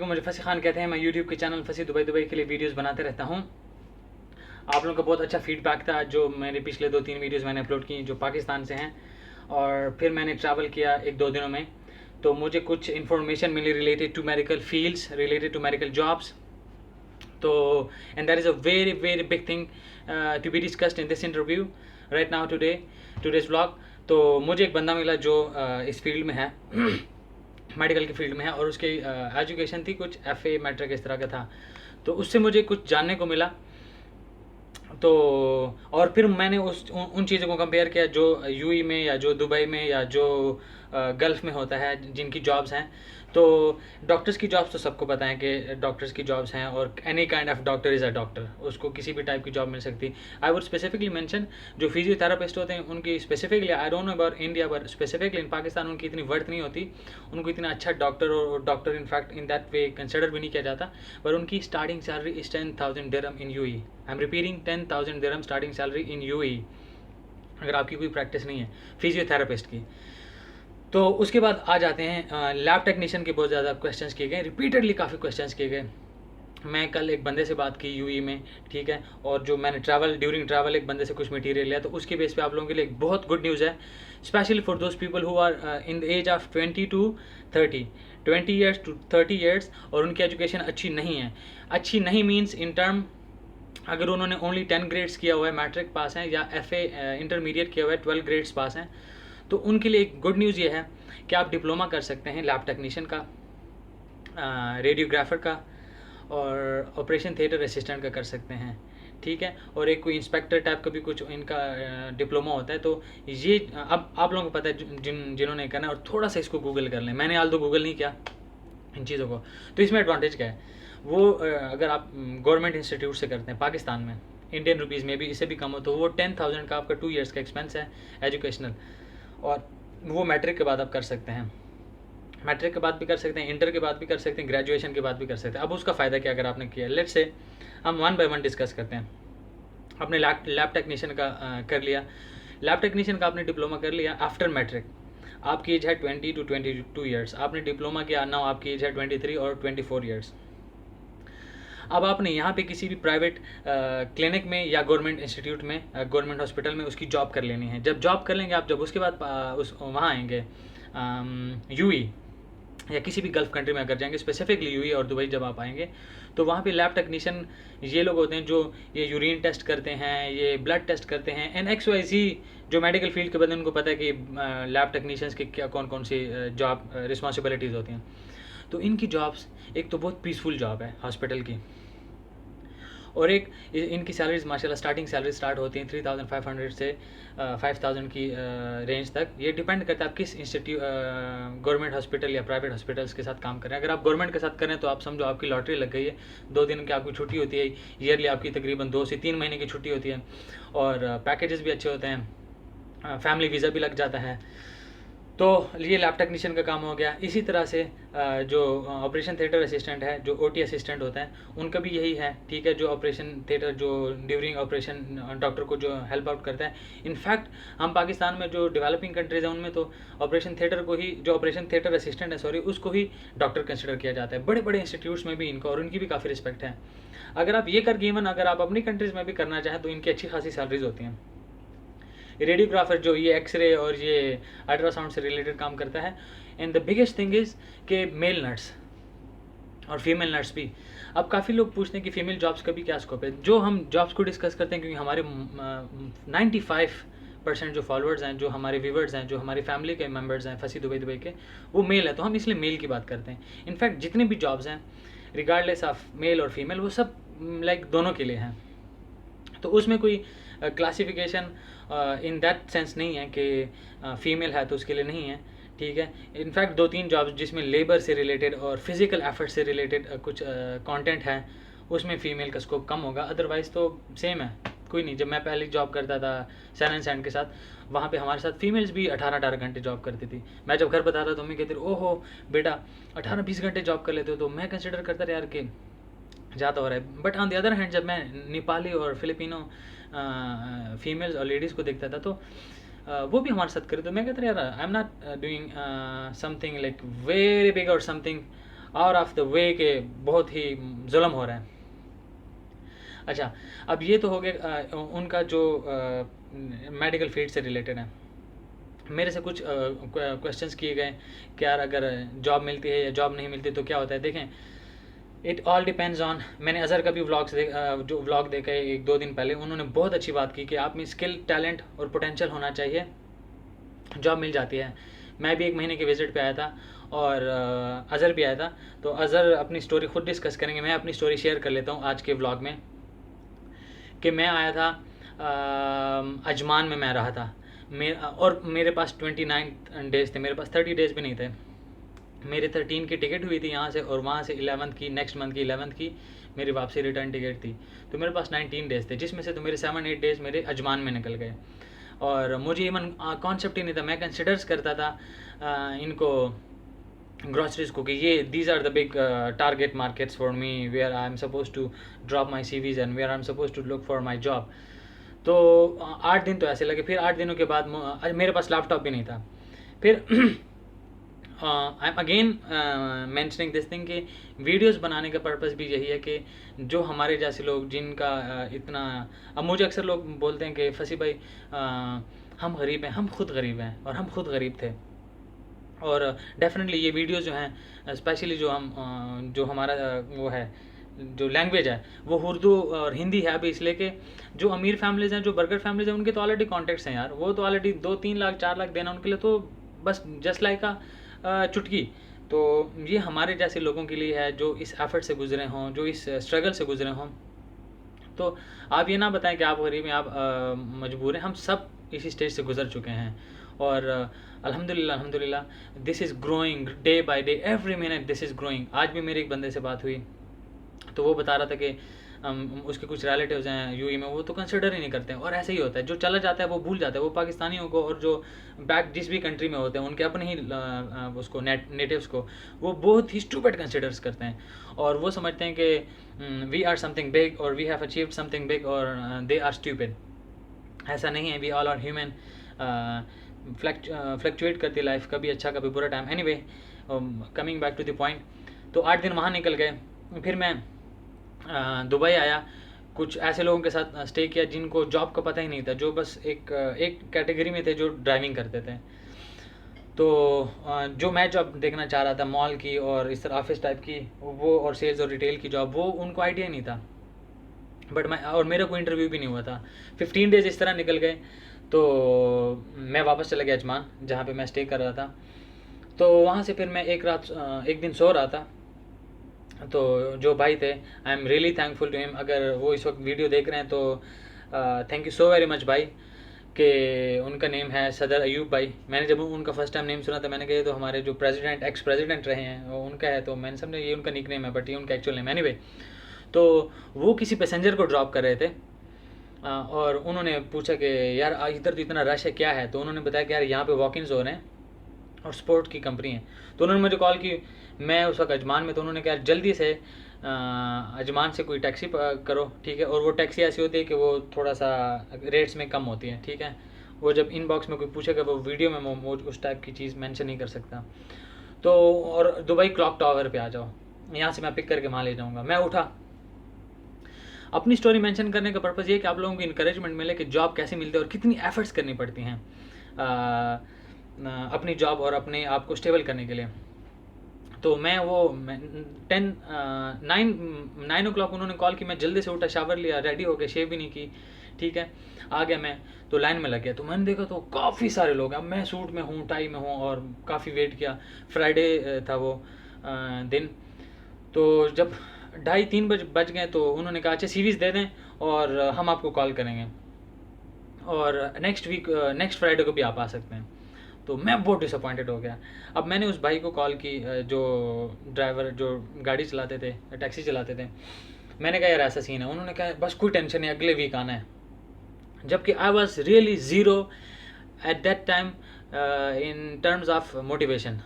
वालेकुम, मुझे फसी खान कहते हैं। मैं यूट्यूब के चैनल फसी दुबई के लिए वीडियोस बनाते रहता हूँ। आप लोगों का बहुत अच्छा फीडबैक था जो मेरे पिछले 2-3 वीडियोस मैंने अपलोड की जो पाकिस्तान से हैं, और फिर मैंने ट्रैवल किया 1-2 दिनों में, तो मुझे कुछ इन्फॉर्मेशन मिली related to medical fields, related to medical jobs. तो and that is a very very big thing to be discussed in this interview right now today's vlog. तो मुझे एक बंदा मिला जो इस फील्ड में है मेडिकल की फील्ड में है, और उसकी एजुकेशन थी कुछ FA मैट्रिक इस तरह का था। तो उससे मुझे कुछ जानने को मिला। तो और फिर मैंने उन चीज़ों को कंपेयर किया जो UAE में या जो दुबई में या जो गल्फ़ में होता है, जिनकी जॉब्स हैं। तो डॉक्टर्स की जॉब्स तो सबको पता है कि डॉक्टर्स की जॉब्स हैं, और any kind of doctor is a doctor, उसको किसी भी टाइप की जॉब मिल सकती। आई वुड स्पेसिफिकली मेंशन जो फिजियोथेरापिस्ट होते हैं उनकी specifically, I don't know about India, but specifically in Pakistan उनकी इतनी वर्थ नहीं होती। उनको इतना अच्छा डॉक्टर और doctor in fact in that way consider भी नहीं किया जाता। पर उनकी starting salary is 10,000 dirham in UAE। I am repeating 10,000 dirham starting salary in UAE, अगर आपकी कोई प्रैक्टिस नहीं है फिजियोथेरापिस्ट की। तो उसके बाद आ जाते हैं लैब टेक्नीशियन के बहुत ज़्यादा क्वेश्चंस किए गए, रिपीटेडली काफ़ी क्वेश्चंस किए गए। मैं कल एक बंदे से बात की UAE में, ठीक है, और जो मैंने ड्यूरिंग ट्रैवल एक बंदे से कुछ मटेरियल लिया, तो उसके बेस पे आप लोगों के लिए एक बहुत गुड न्यूज़ है, specially for those people who are in the age of 20 to 30, 20 years to 30 years, और उनकी एजुकेशन अच्छी नहीं है। अच्छी नहीं मीन्स इन टर्म, अगर उन्होंने ओनली 10 ग्रेड्स किया हुआ है, मैट्रिक पास हैं, या FA इंटरमीडिएट किया हुआ है, 12 ग्रेड्स पास हैं, तो उनके लिए एक गुड न्यूज़ ये है कि आप डिप्लोमा कर सकते हैं लैब टेक्नीशियन का, रेडियोग्राफर का, और ऑपरेशन थिएटर असिस्टेंट का कर सकते हैं, ठीक है। और एक कोई इंस्पेक्टर टाइप का भी कुछ इनका डिप्लोमा होता है। तो ये अब आप लोगों को पता है जिन्होंने करना है, और थोड़ा सा इसको गूगल कर लें। मैंने हाल तो गूगल नहीं किया इन चीज़ों को। तो इसमें एडवांटेज क्या है, वो अगर आप गवर्नमेंट इंस्टीट्यूट से करते हैं पाकिस्तान में, इंडियन रुपीज़ में भी इससे भी कम हो, तो वो 10,000 का आपका 2 ईयर्स का एक्सपेंस है एजुकेशनल, और वो मैट्रिक के बाद आप कर सकते हैं। मैट्रिक के बाद भी कर सकते हैं, इंटर के बाद भी कर सकते हैं, ग्रेजुएशन के बाद भी कर सकते हैं। अब उसका फ़ायदा क्या अगर आपने किया, लेट्स से हम 1 by 1 डिस्कस करते हैं। आपने लैब टेक्नीशियन का कर लिया, लैब टेक्नीशियन का आपने डिप्लोमा कर लिया आफ्टर मैट्रिक, आपकी एज है 20 to 22 ईयर्स, आपने डिप्लोमा किया, नाउ आपकी एज है 23 और 24 ईयर्स। अब आपने यहाँ पे किसी भी प्राइवेट क्लिनिक में या गवर्नमेंट इंस्टीट्यूट में, गवर्नमेंट हॉस्पिटल में उसकी जॉब कर लेनी है। जब जॉब कर लेंगे आप, जब उसके बाद उस वहाँ आएंगे UAE या किसी भी गल्फ़ कंट्री में अगर जाएंगे, स्पेसिफिकली UAE और दुबई जब आप आएंगे, तो वहाँ पे लैब टेक्नीशियन ये लोग होते हैं जो ये यूरिन टेस्ट करते हैं, ये ब्लड टेस्ट करते हैं, NXYZ जो मेडिकल फील्ड के बंदे उनको पता है कि लैब टेक्नीशियंस की क्या कौन कौन सी जॉब रिस्पॉन्सिबिलिटीज़ होती हैं। तो इनकी जॉब्स एक तो बहुत पीसफुल जॉब है हॉस्पिटल की, और एक इनकी सैलरीज माशाल्लाह स्टार्टिंग सैलरी स्टार्ट होती हैं 3,500 से 5,000 की रेंज तक। ये डिपेंड करता है आप किस गवर्नमेंट हॉस्पिटल या प्राइवेट हॉस्पिटल्स के साथ काम कर रहे हैं। अगर आप गवर्नमेंट के साथ करें तो आप समझो आपकी लॉटरी लग गई है। 2 दिन की आपकी छुट्टी होती है, ईयरली आपकी तकरीबन 2 से 3 महीने की छुट्टी होती है, और पैकेजेस भी अच्छे होते हैं, फैमिली वीज़ा भी लग जाता है। तो ये लैब टेक्नीशियन का काम हो गया। इसी तरह से जो ऑपरेशन थिएटर असिस्टेंट है, जो OT असिस्टेंट होता है, उनका भी यही है, ठीक है। जो ऑपरेशन थिएटर जो ड्यूरिंग ऑपरेशन डॉक्टर को जो हेल्प आउट करता है। इनफैक्ट हम पाकिस्तान में जो डेवलपिंग कंट्रीज़ हैं उनमें तो ऑपरेशन थिएटर को ही, जो ऑपरेशन थिएटर असिस्टेंट है सॉरी, उसको ही डॉक्टर कंसिडर किया जाता है। बड़े बड़े इंस्टीट्यूट्स में भी इनको, और उनकी भी काफ़ी रिस्पेक्ट है। अगर आप ये करके इवन अगर आप अपनी कंट्रीज़ में भी करना चाहें तो इनकी अच्छी खासी सैलरीज होती हैं। रेडियोग्राफर जो ये एक्सरे और ये अल्ट्रासाउंड से रिलेटेड काम करता है। And the biggest thing is कि मेल नर्स और फीमेल नर्स भी। अब काफ़ी लोग पूछते हैं कि फ़ीमेल जॉब्स का भी क्या स्कोप है। जो हम जॉब्स को डिस्कस करते हैं, क्योंकि हमारे 95% जो फॉलोअर्स हैं, जो हमारे व्यूवर्स हैं, जो हमारी फैमिली के मेम्बर्स हैं फसी दुबई के, वो मेल है, तो हम इसलिए मेल की बात करते हैं। इनफैक्ट जितने भी जॉब्स हैं रिगार्डलेस ऑफ मेल और फीमेल, वो सब लाइक दोनों के लिए हैं। तो उसमें कोई क्लासिफिकेशन इन दैट सेंस नहीं है कि फ़ीमेल है तो उसके लिए नहीं है, ठीक है। इनफैक्ट 2-3 जॉब्स जिसमें लेबर से रिलेटेड और फिज़िकल एफर्ट से रिलेटेड कुछ कंटेंट है, उसमें फ़ीमेल का स्कोप कम होगा। अदरवाइज़ तो सेम है, कोई नहीं। जब मैं पहले जॉब करता था सन एंड सैंड के साथ, वहाँ पे हमारे साथ फीमेल्स भी 18-18 घंटे जॉब करती थी। मैं जब घर बताता तो मम्मी कहती ओहो बेटा 18-20 घंटे जॉब कर लेते हो, तो मैं कंसिडर करता था यार कि ज़्यादा हो रहा है। But on the other hand जब मैं नेपाली और फिलिपिनो फीमेल्स और लेडीज़ को देखता था, तो वो भी हमारे साथ करे, तो मैं कहता यार I am not doing something like very big और something out of the way के बहुत ही जुल्म हो रहा है। अच्छा, अब ये तो हो गया उनका जो मेडिकल फील्ड से रिलेटेड है। मेरे से कुछ क्वेश्चंस किए गए कि यार अगर जॉब मिलती है या जॉब नहीं मिलती तो क्या होता है। देखें, इट ऑल डिपेंड्स ऑन, मैंने अज़हर का भी जो व्लॉग देखा है 1-2 दिन पहले, उन्होंने बहुत अच्छी बात की कि आप में स्किल, टैलेंट और पोटेंशियल होना चाहिए, जॉब मिल जाती है। मैं भी 1 महीने के विज़िट पे आया था और अज़हर भी आया था, तो अज़हर अपनी स्टोरी खुद डिस्कस करेंगे, मैं अपनी स्टोरी शेयर कर लेता हूँ आज के व्लॉग में। कि मैं आया था अजमान में मैं रहा था, और मेरे पास 29 डेज़ थे, मेरे पास 30 डेज़ भी नहीं थे। मेरे 13 की टिकट हुई थी यहाँ से, और वहाँ से 11th की, नेक्स्ट मंथ की 11th की मेरी वापसी रिटर्न टिकट थी। तो मेरे पास 19 डेज़ थे, जिसमें से तो मेरे 7-8 डेज़ मेरे अजमान में निकल गए। और मुझे इवन कॉन्सेप्ट ही नहीं था, मैं कंसिडर्स करता था इनको ग्रॉसरीज को कि ये these are the big target markets for me, where I am suppose to drop my CVs and where I am suppose to look for my job. तो 8 दिन तो ऐसे लगे। फिर 8 दिनों के बाद मेरे पास लैपटॉप भी नहीं था। फिर I am again mentioning this thing कि वीडियोस बनाने का पर्पस भी यही है कि जो हमारे जैसे लोग जिनका इतना, अब मुझे अक्सर लोग बोलते हैं कि फसी भाई हम गरीब हैं, हम खुद गरीब हैं, और हम खुद गरीब थे। और डेफिनेटली ये वीडियोस जो हैं, स्पेशली जो हमारा वो है, जो लैंग्वेज है वो उर्दू और हिंदी है अभी, इसलिए कि जो अमीर फैमिलीज़ हैं, जो बर्गर फैमिलीज़ हैं, उनके तो ऑलरेडी कॉन्टेक्ट्स हैं यार, वो तो ऑलरेडी 2-3 लाख 4 लाख देना उनके लिए तो बस जस्ट लाइक चुटकी। तो ये हमारे जैसे लोगों के लिए है जो इस एफर्ट से गुजरे हों, जो इस स्ट्रगल से गुजरे हों। तो आप ये ना बताएं कि आप गरीब हैं, आप मजबूर हैं, हम सब इसी स्टेज से गुजर चुके हैं। और अल्हम्दुलिल्लाह अल्हम्दुलिल्लाह this is growing day by day, every minute this is growing. आज भी मेरे एक बंदे से बात हुई तो वो बता रहा था कि उसके कुछ रिलेटिव्स हैं यूएई में, वो तो कंसिडर ही नहीं करते हैं। और ऐसे ही होता है, जो चला जाता है वो भूल जाता है, वो पाकिस्तानियों को, और जो बैक जिस भी कंट्री में होते हैं उनके अपने ही उसको नेटिव्स को वो बहुत ही स्टूपिड कंसिडर्स करते हैं, और वो समझते हैं कि वी आर समथिंग बिग और we have achieved something big और दे आर स्टूपिड। ऐसा नहीं है, we all are human, fluctuate करती है लाइफ, कभी अच्छा कभी बुरा time. Anyway, coming back to the point, तो 8 दिन वहाँ निकल गए। फिर मैं दुबई आया, कुछ ऐसे लोगों के साथ स्टे किया जिनको जॉब का पता ही नहीं था, जो बस एक कैटेगरी में थे जो ड्राइविंग करते थे। तो जो मैं जॉब देखना चाह रहा था मॉल की और इस तरह ऑफिस टाइप की, वो और सेल्स और रिटेल की जॉब, वो उनको आइडिया नहीं था। बट मेरा कोई इंटरव्यू भी नहीं हुआ था। 15 डेज़ इस तरह निकल गए। तो मैं वापस चला गया अजमान, जहाँ पे मैं स्टे कर रहा था। तो वहाँ से फिर मैं एक दिन सो रहा था। तो जो भाई थे, I am really thankful to him, अगर वो इस वक्त वीडियो देख रहे हैं तो thank you so very much भाई, कि उनका नेम है सदर अयूब भाई। मैंने जब उनका फर्स्ट टाइम नेम सुना था मैंने कहा तो हमारे जो एक्स प्रेसिडेंट रहे हैं वो उनका है, तो मैंने समझा ये उनका निक नेम है, बट ये उनका एक्चुअल नेम है। एनीवे, तो वो किसी पैसेंजर को ड्रॉप कर रहे थे और उन्होंने पूछा कि यार इधर तो इतना रश है, क्या है। तो उन्होंने बताया कि यार यहाँ पे वॉक इन्स हो रहे हैं और स्पोर्ट की कंपनी है। तो उन्होंने मुझे कॉल की, मैं उस वक्त अजमान में, तो उन्होंने कहा जल्दी से अजमान से कोई टैक्सी करो, ठीक है। और वो टैक्सी ऐसी होती है कि वो थोड़ा सा रेट्स में कम होती है, ठीक है। वो जब इनबॉक्स में कोई पूछेगा वो वीडियो में वो उस टाइप की चीज़ मेंशन नहीं कर सकता। तो और दुबई क्लॉक टावर पे आ जाओ, यहाँ से मैं पिक करके वहाँ ले जाऊँगा। मैं उठा। अपनी स्टोरी मेंशन करने का पर्पज़ ये है कि आप लोगों को इंकरेजमेंट मिले कि जॉब कैसे मिलती है और कितनी एफर्ट्स करनी पड़ती हैं अपनी जॉब और अपने आप को स्टेबल करने के लिए। तो मैं 9 o'clock उन्होंने कॉल की, मैं जल्दी से उठा, शावर लिया, रेडी हो गया, शेव भी नहीं की, ठीक है। आ गया मैं, तो लाइन में लग गया। तो मैंने देखा तो काफ़ी सारे लोग, अब मैं सूट में हूँ, टाई में हूँ, और काफ़ी वेट किया। फ्राइडे था वो दिन। तो जब 2:30-3 बज गए तो उन्होंने कहा अच्छा CVs दे दें और हम आपको कॉल करेंगे, और नेक्स्ट फ्राइडे को भी आप आ सकते हैं। तो मैं बहुत डिसअपॉइंटेड हो गया। अब मैंने उस भाई को कॉल की, जो ड्राइवर जो गाड़ी चलाते थे, टैक्सी चलाते थे। मैंने कहा यार ऐसा सीन है। उन्होंने कहा बस कोई टेंशन नहीं, अगले वीक आना है। जबकि I was really zero at that time in terms of motivation.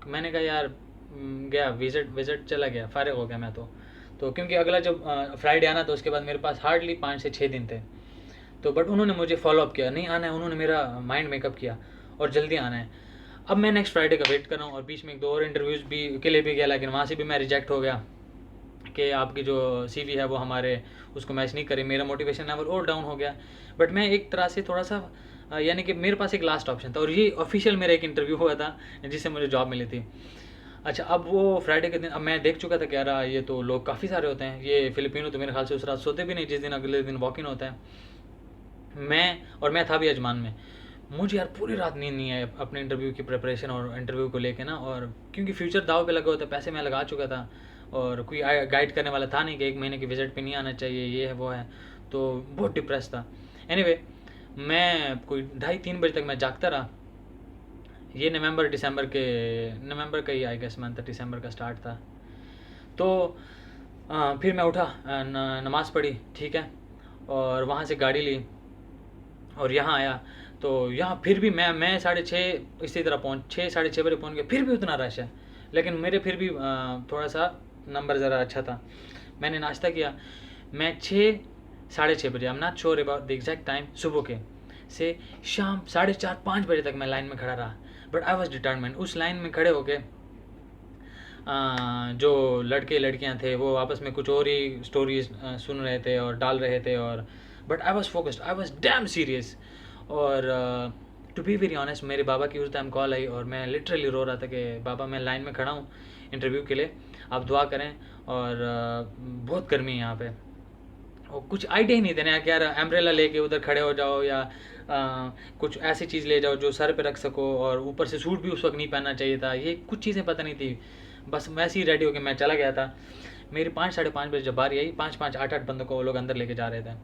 मैंने कहा यार गया, विज़िट चला गया, फारिग हो गया मैं तो क्योंकि अगला जब फ्राइडे आना तो उसके बाद मेरे पास हार्डली 5 से 6 दिन थे। तो बट उन्होंने मुझे फॉलोअप किया, नहीं आना है, उन्होंने मेरा माइंड मेकअप किया और जल्दी आना है। अब मैं नेक्स्ट फ्राइडे का वेट कर रहा हूँ, और बीच में एक दो और इंटरव्यूज़ भी के लिए भी गया, लेकिन वहाँ से भी मैं रिजेक्ट हो गया कि आपकी जो सीवी है वो हमारे उसको मैच नहीं करे। मेरा मोटिवेशन लेवल और डाउन हो गया। बट मैं एक तरह से थोड़ा सा यानी कि मेरे पास एक लास्ट ऑप्शन था, और ये ऑफिशियल मेरा एक इंटरव्यू हुआ था जिससे मुझे जॉब मिली थी। अच्छा, अब वो फ्राइडे के दिन अब मैं देख चुका था कि यार ये तो लोग काफ़ी सारे होते हैं, ये फिलिपिनो तो मेरे ख्याल से उस रात सोते भी नहीं जिस दिन अगले दिन वॉक इन होता है। मैं था भी अजमान में। मुझे यार पूरी रात नींद नहीं है अपने इंटरव्यू की प्रिपरेशन और इंटरव्यू को लेके ना, और क्योंकि फ्यूचर दाव पे लगे होते, पैसे मैं लगा चुका था, और कोई गाइड करने वाला था नहीं कि 1 महीने की विजिट पे नहीं आना चाहिए, ये है वो है, तो बहुत डिप्रेस था। एनीवे मैं कोई 2:30-3 बजे तक मैं जागता रहा। ये नवंबर का ही आई गेस मंथ था, दिसंबर का स्टार्ट था। तो फिर मैं उठा, नमाज़ पढ़ी, ठीक है, और वहाँ से गाड़ी ली और यहाँ आया। तो यहाँ फिर भी मैं 6:30 इसी तरह 6 साढ़े 6 बजे पहुँच गया, फिर भी उतना रश है, लेकिन मेरे फिर भी थोड़ा सा नंबर ज़रा अच्छा था। मैंने नाश्ता किया। मैं 6 साढ़े 6 बजे, आई am not sure about the exact time, सुबह के से शाम 4:30-5 बजे तक मैं लाइन में खड़ा रहा। But I was determined. उस लाइन में खड़े होके जो लड़के लड़कियां थे वो आपस में कुछ और ही स्टोरीज सुन रहे थे और डाल रहे थे, और but I was focused, I was damn serious. और टू बी वेरी ऑनेस्ट, मेरे बाबा की उस टाइम कॉल आई और मैं लिटरली रो रहा था कि बाबा मैं लाइन में खड़ा हूँ इंटरव्यू के लिए, आप दुआ करें, और बहुत गर्मी है यहाँ पे। और कुछ आइडिया ही नहीं देना कि यार एम्ब्रेला लेके उधर खड़े हो जाओ, या कुछ ऐसी चीज़ ले जाओ जो सर पे रख सको, और ऊपर से सूट भी उस वक्त नहीं पहनना चाहिए था, ये कुछ चीज़ें पता नहीं थी। बस वैसे ही रेडी होकर मैं चला गया था। मेरी 5-5:30 बजे जब बारी आई, 5-5, 8-8 बंदों को वो लोग अंदर लेके जा रहे थे।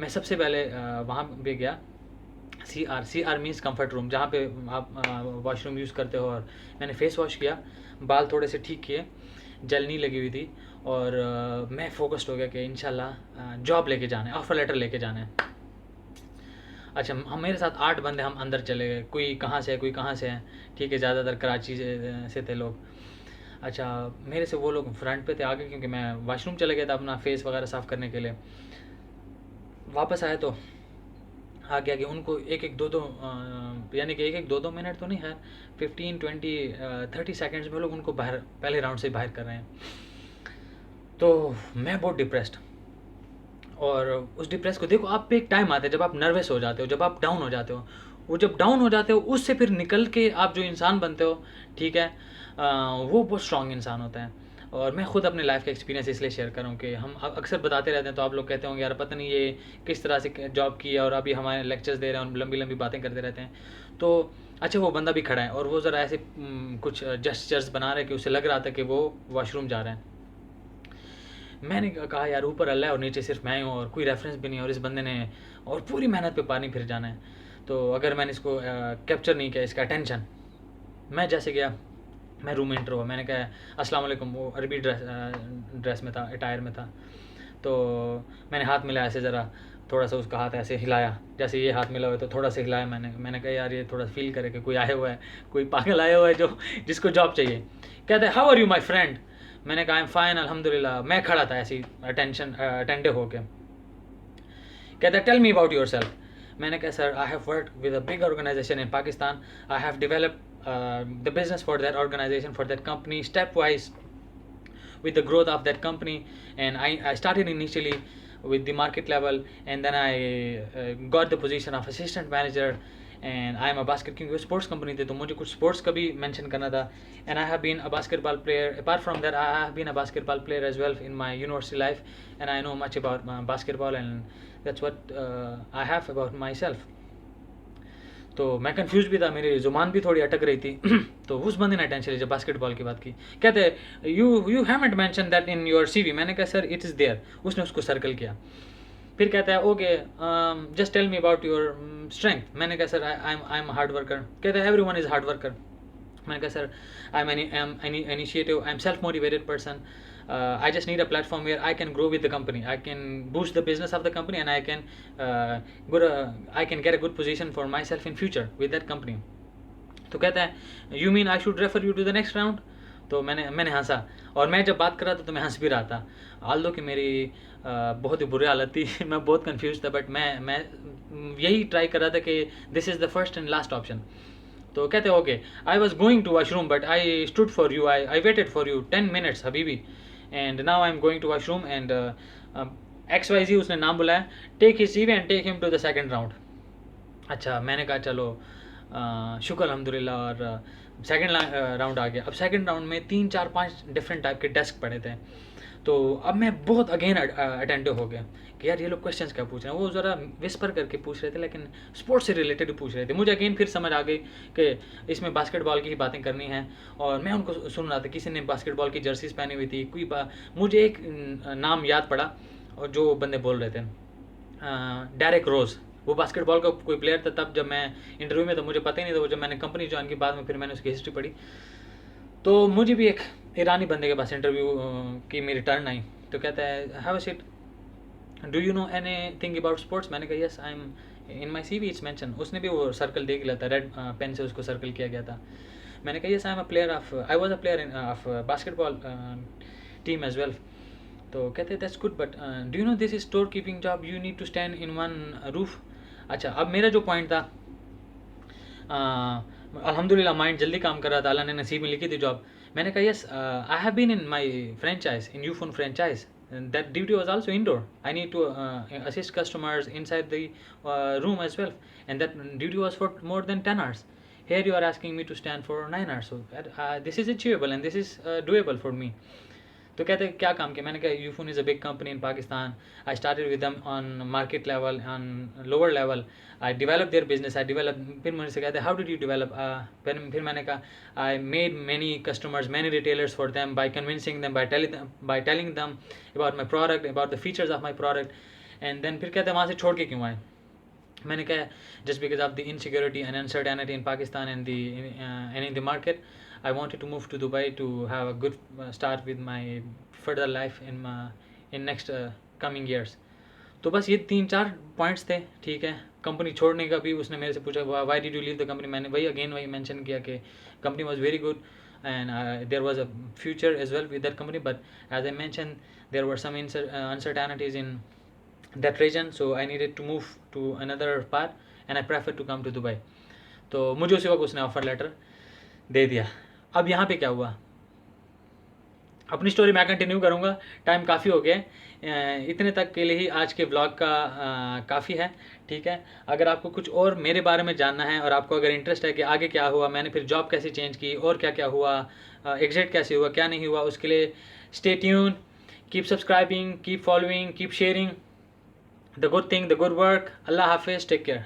मैं सबसे पहले वहाँ पे गया, CR मीन्स कम्फर्ट रूम, जहाँ पे आप वॉशरूम यूज़ करते हो। और मैंने फेस वॉश किया, बाल थोड़े से ठीक किए, जल नहीं लगी हुई थी, और मैं फोकस्ड हो गया कि इंशाल्लाह जॉब लेके जाना है, ऑफ़र लेटर लेके जाना है। अच्छा, हम मेरे साथ 8 बंदे हम अंदर चले गए, कोई कहाँ से है कोई कहाँ से है, ठीक है, ज़्यादातर कराची से थे लोग। अच्छा, मेरे से वो लोग फ्रंट पे थे आगे, क्योंकि मैं वॉशरूम चले गया था अपना फेस वगैरह साफ़ करने के लिए। वापस आए तो आगे आगे उनको एक एक दो दो यानी कि एक एक दो दो मिनट तो नहीं है, 15-20-30 सेकेंड्स में लोग उनको बाहर पहले राउंड से बाहर कर रहे हैं। तो मैं बहुत डिप्रेस्ड, और उस डिप्रेस को देखो, आप पे एक टाइम आता है जब आप नर्वस हो जाते हो, जब आप डाउन हो जाते हो। वो जब डाउन हो जाते हो उससे फिर निकल के आप जो इंसान बनते हो, ठीक है, वो बहुत स्ट्रांग इंसान होता है। और मैं खुद अपने लाइफ का एक्सपीरियंस इसलिए शेयर कर रहा हूँ कि हम अक्सर बताते रहते हैं, तो आप लोग कहते होंगे यार पता नहीं ये किस तरह से जॉब की है, और अभी हमारे लेक्चर्स दे रहे हैं और लंबी लंबी बातें करते रहते हैं। तो अच्छा, वो बंदा भी खड़ा है और वो ज़रा ऐसे कुछ जेस्चर्स बना रहा है कि उसे लग रहा था कि वो वॉशरूम जा रहा है। मैंने कहा यार ऊपर अल्लाह है और नीचे सिर्फ मैं हूँ, और कोई रेफरेंस भी नहीं, और इस बंदे ने और पूरी मेहनत पे पानी फिर जाना है। तो अगर मैंने इसको कैप्चर नहीं किया, इसका अटेंशन, मैं जैसे गया, मैं रूम एंटर हुआ, मैंने कहा अस्सलाम वालेकुम, वो अरबी ड्रेस में था, अटायर में था। तो मैंने हाथ मिलाया ऐसे, ज़रा थोड़ा सा उसका हाथ ऐसे हिलाया, जैसे ये हाथ मिला हुआ तो थोड़ा सा हिलाया मैंने कहा यार ये थोड़ा फील करे कि कोई आया हुआ है, कोई पागल आया हुआ है जो जिसको जॉब चाहिए। कहते हैं how are you my friend. मैंने कहा आई एम फाइन अल्हम्दुलिल्लाह। मैं खड़ा था ऐसी अटेंटिव होके। कहता है tell me about yourself. मैंने कहा sir I have work with a big organisation in Pakistan, I have develop the business for that organisation, for that company, step wise with the growth of that company. And I started initially with the market level, and then I got the position of assistant manager, and I am a basket, क्योंकि sports company थी तो मुझे कुछ sports का भी mention करना था। and I have been a basketball player, apart from that I have been a basketball player as well in my university life, and I know much about basketball, and that's what I have about myself. तो मैं confuse भी था, मेरी जुबान भी थोड़ी अटक रही थी। तो उस बंदे ने अटेंशन ली जब बास्केटबॉल की बात की। कहते you haven't mention that in your CV. मैंने कहा सर इट इज़ देयर। उसने उसको सर्कल किया। फिर कहता है okay just tell me about your strength. मैंने कहा sir I am hard worker. कहता है एवरीवन इज़ हार्ड वर्कर। मैंने कहा sir I am initiative, I am self motivated person, I just need a platform where I can grow with the company, I can boost the business of the company, and I can get a good position for myself in future with that company. तो कहता है you mean I should refer you to the next round? तो मैंने हंसा, और मैं जब बात कर रहा था तो मैं हंस भी रहा था, आल्दो कि मेरी बहुत ही बुरी हालत थी। मैं बहुत कंफ्यूज था, बट मैं यही ट्राई कर रहा था कि this is the first and last option. तो कहते okay, I was going to washroom but I stood for you, I waited for you 10 minutes हबीबी, and now I am going to washroom and XYZ उसने नाम बुलाया, take his CV and take him to the second round. अच्छा, मैंने कहा चलो शुक्र अल्हम्दुलिल्लाह, और सेकंड राउंड आ गया। अब सेकंड राउंड में 3 4 5 डिफरेंट टाइप के डेस्क पड़े थे, तो अब मैं बहुत अगेन अटेंटिव हो गया कि यार ये लोग क्वेश्चंस क्या पूछ रहे हैं। वो ज़रा विस्पर करके पूछ रहे थे, लेकिन स्पोर्ट्स से रिलेटेड पूछ रहे थे। मुझे अगेन फिर समझ आ गई कि इसमें बास्केटबॉल की ही बातें करनी है, और मैं उनको सुन रहा था। किसी ने बास्केटबॉल की जर्सीज पहनी हुई थी, मुझे एक नाम याद पड़ा, और जो बंदे बोल रहे थे डेरेक रोज़, वो बास्केटबॉल का कोई प्लेयर था तब जब मैं इंटरव्यू में, तो मुझे पता ही नहीं था। वो जब मैंने कंपनी ज्वाइन की बाद में फिर मैंने उसकी हिस्ट्री पढ़ी, तो मुझे भी एक ईरानी बंदे के पास इंटरव्यू की मेरी टर्न आई, तो कहता है have a seat, do you no any thing about sports. मैंने कहा yes I M in my CV it's mention. उसने भी वो सर्कल देख लिया था, रेड पेन से उसको सर्कल किया गया था। मैंने कहा yes I am a player of, I was a player of basketball team as well. तो कहते that's good but do you know this is store keeping job, you need to stand in one roof. अच्छा, अब मेरा जो point था, अल्हम्दुलिल्लाह mind जल्दी काम कर रहा था, अल्लाह ने नसीब में लिखी थी जॉब। मैंने कहा yes I have been in my franchise, in Ufone franchise, that duty was also indoor. I need to assist customers inside the room as well, and that duty was for more than 10 hours. Here you are asking me to stand for 9 hours, so this is achievable and this is doable for me. तो कहते क्या काम किया। मैंने कहा Ufone is a big company in Pakistan, I started with them on market level, on lower level, I develop their business, I develop. फिर मुझसे कहते हाउ डिड यू डेवलप, फिर मैंने कहा I made many customers, many retailers for them by convincing them, by telling them about my product, about the features of my product. And then फिर कहते हैं वहाँ से छोड़ के क्यों आए। मैंने कहा just because of the insecurity and uncertainty in Pakistan and in the market, I wanted to move to Dubai to have a good start with my further life in next coming years. तो बस ये 3 4 points थे, ठीक है। Company छोड़ने का भी उसने मेरे से पूछा why did you leave the company. मैंने वही मेंशन किया कि company was very good and there was a future as well with that company, but as I mention there were some uncertainties in that region, so I needed to move to another part and I prefer to come to Dubai. तो मुझे उसी वक्त उसने offer letter दे दिया। अब यहाँ पे क्या हुआ, अपनी स्टोरी मैं कंटिन्यू करूँगा, टाइम काफ़ी हो गया है। इतने तक के लिए ही आज के ब्लॉग का काफ़ी है, ठीक है। अगर आपको कुछ और मेरे बारे में जानना है और आपको अगर इंटरेस्ट है कि आगे क्या हुआ, मैंने फिर जॉब कैसे चेंज की और क्या क्या हुआ, एग्जिट कैसे हुआ, क्या नहीं हुआ, उसके लिए stay tune, keep subscribing, keep following, keep sharing the good thing, the good work. Allah Hafiz, take care.